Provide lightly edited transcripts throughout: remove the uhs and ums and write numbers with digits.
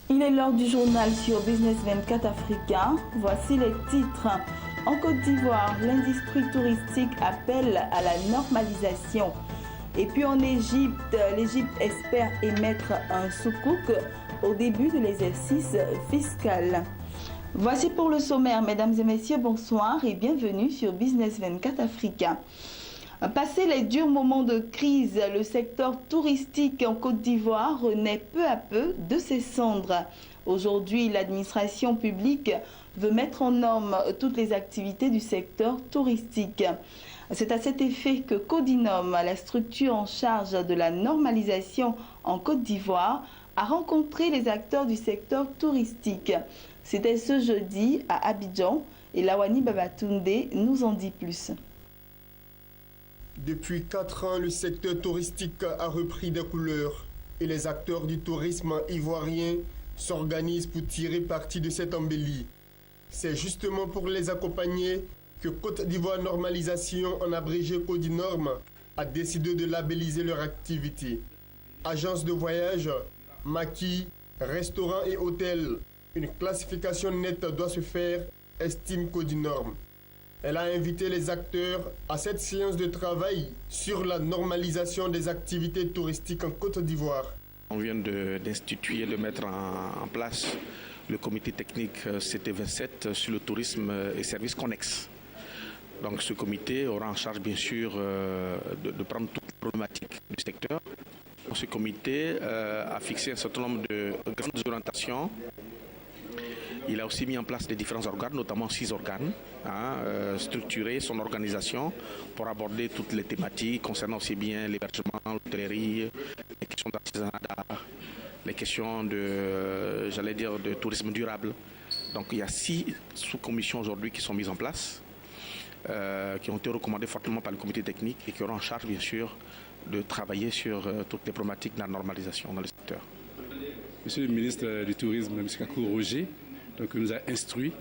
Il est l'heure du journal sur Business 24 Africa. Voici les titres. En Côte d'Ivoire, l'industrie touristique appelle à la normalisation. Et puis en Égypte, l'Égypte espère émettre un soukouk au début de l'exercice fiscal. Voici pour le sommaire, mesdames et messieurs, bonsoir et bienvenue sur Business 24 Africa. Passé les durs moments de crise, le secteur touristique en Côte d'Ivoire renaît peu à peu de ses cendres. Aujourd'hui, l'administration publique veut mettre en norme toutes les activités du secteur touristique. C'est à cet effet que Codinom, la structure en charge de la normalisation en Côte d'Ivoire, a rencontré les acteurs du secteur touristique. C'était ce jeudi à Abidjan et Lawani Babatunde nous en dit plus. Depuis 4 ans, le secteur touristique a repris des couleurs et les acteurs du tourisme ivoirien s'organisent pour tirer parti de cette embellie. C'est justement pour les accompagner que Côte d'Ivoire Normalisation, en abrégé Codinorm, a décidé de labelliser leur activité. Agences de voyage, maquis, restaurants et hôtels, une classification nette doit se faire, estime Codinorm. Elle a invité les acteurs à cette séance de travail sur la normalisation des activités touristiques en Côte d'Ivoire. On vient d'instituer, de mettre en place le comité technique CT27 sur le tourisme et services connexes. Donc ce comité aura en charge bien sûr de prendre toutes les problématiques du secteur. Ce comité a fixé un certain nombre de grandes orientations. Il a aussi mis en place des différents organes, notamment 6 organes, structurer son organisation pour aborder toutes les thématiques concernant aussi bien l'hébergement, l'hôtellerie, les questions d'artisanat d'art, les questions de tourisme durable. Donc il y a 6 sous-commissions aujourd'hui qui sont mises en place, qui ont été recommandées fortement par le comité technique et qui auront en charge bien sûr de travailler sur toutes les problématiques de la normalisation dans le secteur. Monsieur le ministre du Tourisme, M. Kakou Roger, nous a instruit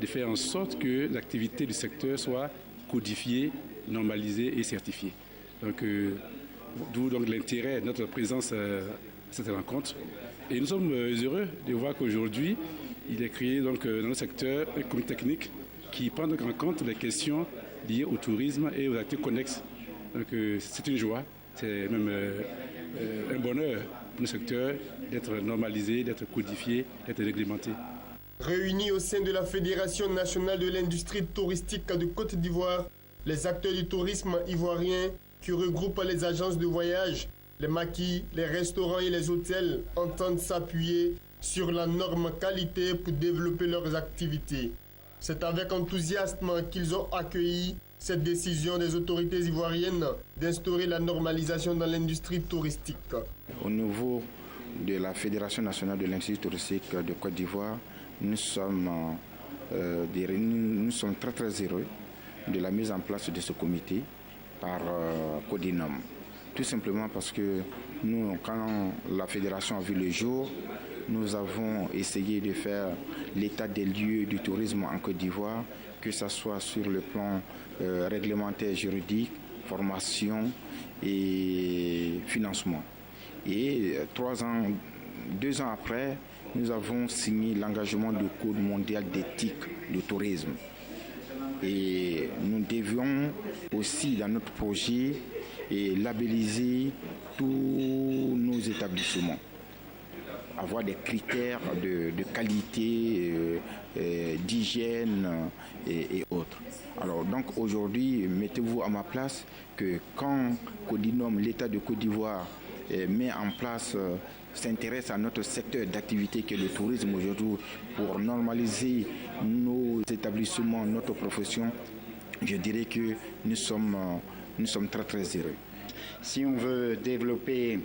de faire en sorte que l'activité du secteur soit codifiée, normalisée et certifiée. D'où l'intérêt de notre présence à cette rencontre. Et nous sommes heureux de voir qu'aujourd'hui, il est créé dans le secteur un comité technique qui prend en compte les questions liées au tourisme et aux activités connexes. C'est une joie, c'est même un bonheur pour le secteur d'être normalisé, d'être codifié, d'être réglementé. Réunis au sein de la Fédération nationale de l'industrie touristique de Côte d'Ivoire, les acteurs du tourisme ivoirien qui regroupent les agences de voyage, les maquis, les restaurants et les hôtels entendent s'appuyer sur la norme qualité pour développer leurs activités. C'est avec enthousiasme qu'ils ont accueilli cette décision des autorités ivoiriennes d'instaurer la normalisation dans l'industrie touristique. Au niveau de la Fédération nationale de l'industrie touristique de Côte d'Ivoire, nous sommes très très heureux de la mise en place de ce comité par Codinom. Tout simplement parce que nous, quand la fédération a vu le jour, nous avons essayé de faire l'état des lieux du tourisme en Côte d'Ivoire, que ce soit sur le plan réglementaire, juridique, formation et financement. Et 2 ans après, nous avons signé l'engagement du Code mondial d'éthique du tourisme. Et nous devions aussi, dans notre projet, labelliser tous nos établissements, avoir des critères de qualité, d'hygiène et autres. Alors donc aujourd'hui, mettez-vous à ma place que quand Codinom, l'État de Côte d'Ivoire, met en place, s'intéresse à notre secteur d'activité qui est le tourisme aujourd'hui pour normaliser nos établissements, notre profession, je dirais que nous sommes très très heureux. Si on veut développer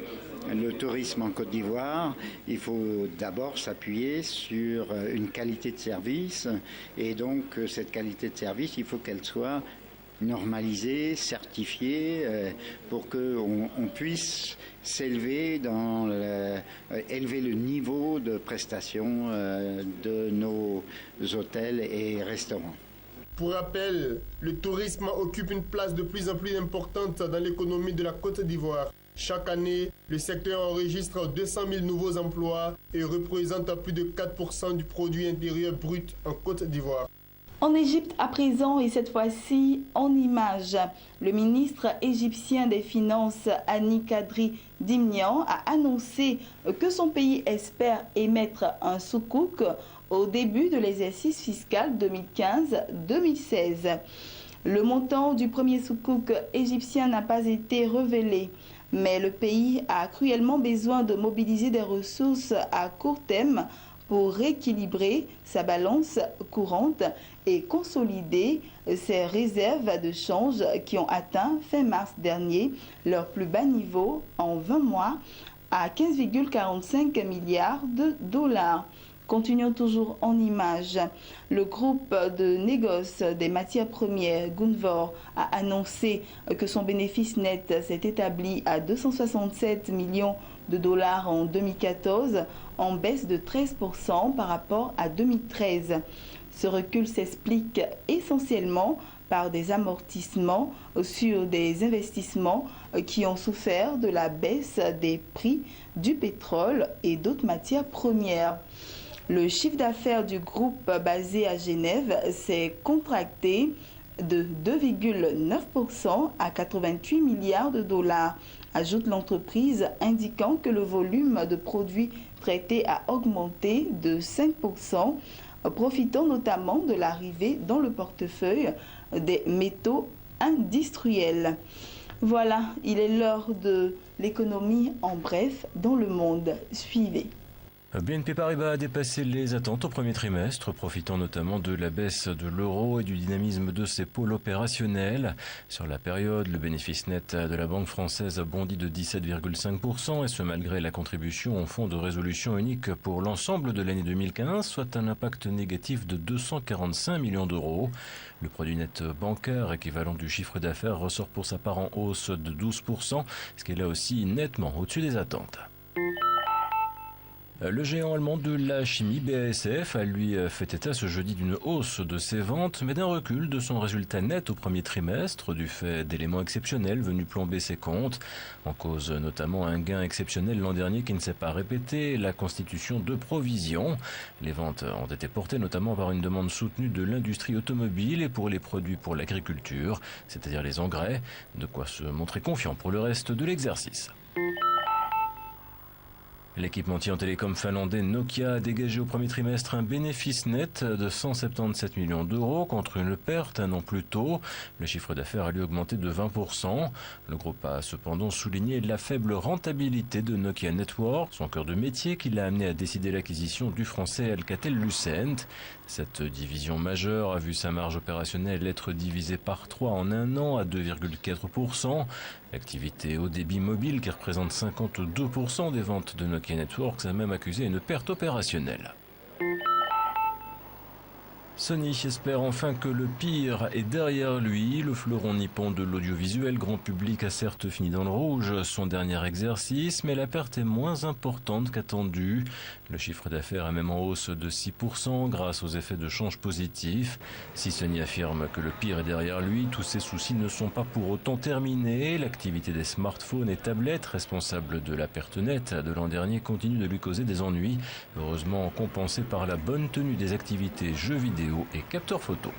le tourisme en Côte d'Ivoire, il faut d'abord s'appuyer sur une qualité de service et donc cette qualité de service, il faut qu'elle soit normalisée, certifiée pour qu'on puisse s'élever élever le niveau de prestation de nos hôtels et restaurants. Pour rappel, le tourisme occupe une place de plus en plus importante dans l'économie de la Côte d'Ivoire. Chaque année, le secteur enregistre 200 000 nouveaux emplois et représente plus de 4% du produit intérieur brut en Côte d'Ivoire. En Égypte à présent et cette fois-ci en images, le ministre égyptien des Finances Hani Kadri Dimnian a annoncé que son pays espère émettre un soukouk au début de l'exercice fiscal 2015-2016. Le montant du premier soukouk égyptien n'a pas été révélé, mais le pays a cruellement besoin de mobiliser des ressources à court terme pour rééquilibrer sa balance courante et consolider ses réserves de change qui ont atteint fin mars dernier leur plus bas niveau en 20 mois à 15,45 milliards de dollars. Continuons toujours en images. Le groupe de négoce des matières premières, Gunvor, a annoncé que son bénéfice net s'est établi à 267 millions de dollars en 2014, en baisse de 13% par rapport à 2013. Ce recul s'explique essentiellement par des amortissements sur des investissements qui ont souffert de la baisse des prix du pétrole et d'autres matières premières. Le chiffre d'affaires du groupe basé à Genève s'est contracté de 2,9% à 88 milliards de dollars, ajoute l'entreprise, indiquant que le volume de produits traités a augmenté de 5%, profitant notamment de l'arrivée dans le portefeuille des métaux industriels. Voilà, il est l'heure de l'économie en bref dans le monde. Suivez. BNP Paribas a dépassé les attentes au premier trimestre, profitant notamment de la baisse de l'euro et du dynamisme de ses pôles opérationnels. Sur la période, le bénéfice net de la banque française a bondi de 17,5%, et ce malgré la contribution au fonds de résolution unique pour l'ensemble de l'année 2015, soit un impact négatif de 245 millions d'euros. Le produit net bancaire, équivalent du chiffre d'affaires, ressort pour sa part en hausse de 12%, ce qui est là aussi nettement au-dessus des attentes. Le géant allemand de la chimie BASF a lui fait état ce jeudi d'une hausse de ses ventes, mais d'un recul de son résultat net au premier trimestre, du fait d'éléments exceptionnels venus plomber ses comptes. En cause notamment un gain exceptionnel l'an dernier qui ne s'est pas répété, la constitution de provisions. Les ventes ont été portées notamment par une demande soutenue de l'industrie automobile et pour les produits pour l'agriculture, c'est-à-dire les engrais, de quoi se montrer confiant pour le reste de l'exercice. L'équipementier en télécom finlandais Nokia a dégagé au premier trimestre un bénéfice net de 177 millions d'euros contre une perte un an plus tôt. Le chiffre d'affaires a lui augmenté de 20%. Le groupe a cependant souligné la faible rentabilité de Nokia Networks, son cœur de métier qui l'a amené à décider l'acquisition du français Alcatel-Lucent. Cette division majeure a vu sa marge opérationnelle être divisée par 3 en un an à 2,4%. L'activité haut débit mobile, qui représente 52% des ventes de Nokia Networks, a même accusé une perte opérationnelle. Sony espère enfin que le pire est derrière lui. Le fleuron nippon de l'audiovisuel grand public a certes fini dans le rouge son dernier exercice, mais la perte est moins importante qu'attendue. Le chiffre d'affaires est même en hausse de 6% grâce aux effets de change positifs. Si Sony affirme que le pire est derrière lui, tous ses soucis ne sont pas pour autant terminés. L'activité des smartphones et tablettes, responsable de la perte nette de l'an dernier, continue de lui causer des ennuis, heureusement compensés par la bonne tenue des activités jeux vidéo et capteurs photo.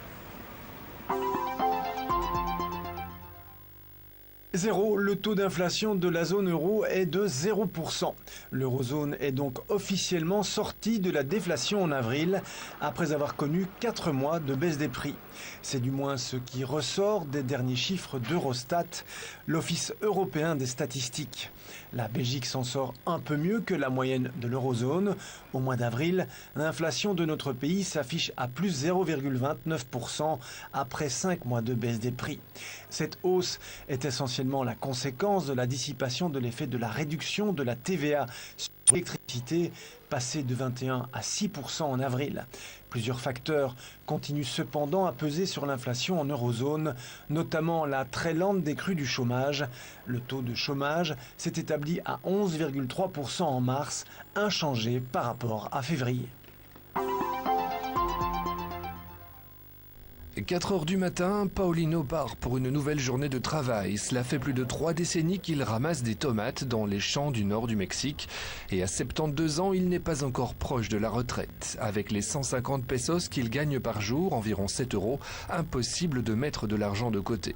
Zéro, le taux d'inflation de la zone euro est de 0%. L'eurozone est donc officiellement sortie de la déflation en avril, après avoir connu 4 mois de baisse des prix. C'est du moins ce qui ressort des derniers chiffres d'Eurostat, l'Office européen des statistiques. La Belgique s'en sort un peu mieux que la moyenne de l'eurozone. Au mois d'avril, l'inflation de notre pays s'affiche à plus 0,29% après 5 mois de baisse des prix. Cette hausse est essentiellement la conséquence de la dissipation de l'effet de la réduction de la TVA sur l'électricité, passée de 21 à 6% en avril. Plusieurs facteurs continuent cependant à peser sur l'inflation en eurozone, notamment la très lente décrue du chômage. Le taux de chômage s'est établi à 11,3% en mars, inchangé par rapport à février. 4 heures du matin, Paulino part pour une nouvelle journée de travail. Cela fait plus de 3 décennies qu'il ramasse des tomates dans les champs du nord du Mexique. Et à 72 ans, il n'est pas encore proche de la retraite. Avec les 150 pesos qu'il gagne par jour, environ 7 €, impossible de mettre de l'argent de côté.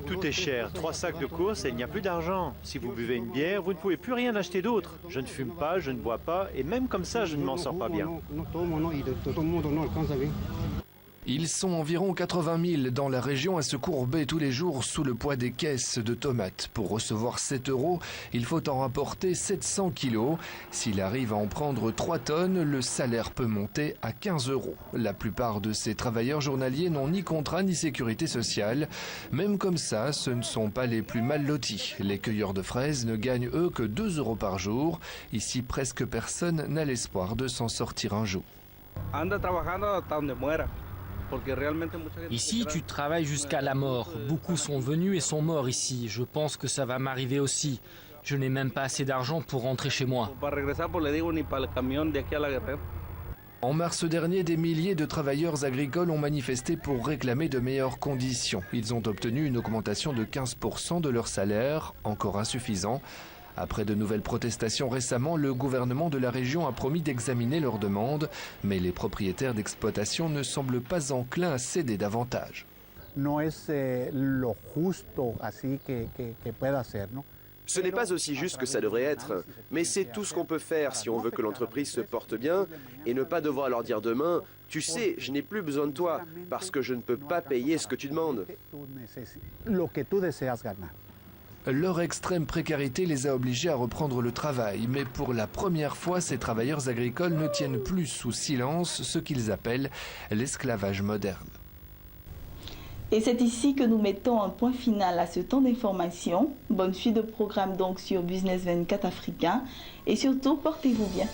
Tout est cher, 3 sacs de courses et il n'y a plus d'argent. Si vous buvez une bière, vous ne pouvez plus rien acheter d'autre. Je ne fume pas, je ne bois pas et même comme ça, je ne m'en sors pas bien. Ils sont environ 80 000 dans la région à se courber tous les jours sous le poids des caisses de tomates. Pour recevoir 7 €, il faut en rapporter 700 kilos. S'il arrive à en prendre 3 tonnes, le salaire peut monter à 15 €. La plupart de ces travailleurs journaliers n'ont ni contrat ni sécurité sociale. Même comme ça, ce ne sont pas les plus mal lotis. Les cueilleurs de fraises ne gagnent eux que 2 € par jour. Ici, presque personne n'a l'espoir de s'en sortir un jour. Ici, tu travailles jusqu'à la mort. Beaucoup sont venus et sont morts ici. Je pense que ça va m'arriver aussi. Je n'ai même pas assez d'argent pour rentrer chez moi. En mars dernier, des milliers de travailleurs agricoles ont manifesté pour réclamer de meilleures conditions. Ils ont obtenu une augmentation de 15% de leur salaire, encore insuffisant. Après de nouvelles protestations récemment, le gouvernement de la région a promis d'examiner leurs demandes, mais les propriétaires d'exploitation ne semblent pas enclins à céder davantage. Ce n'est pas aussi juste que ça devrait être, mais c'est tout ce qu'on peut faire si on veut que l'entreprise se porte bien et ne pas devoir leur dire demain « Tu sais, je n'ai plus besoin de toi parce que je ne peux pas payer ce que tu demandes ». Leur extrême précarité les a obligés à reprendre le travail, mais pour la première fois, ces travailleurs agricoles ne tiennent plus sous silence ce qu'ils appellent l'esclavage moderne. Et c'est ici que nous mettons un point final à ce temps d'information. Bonne suite de programme donc sur Business 24 Africain et surtout portez-vous bien.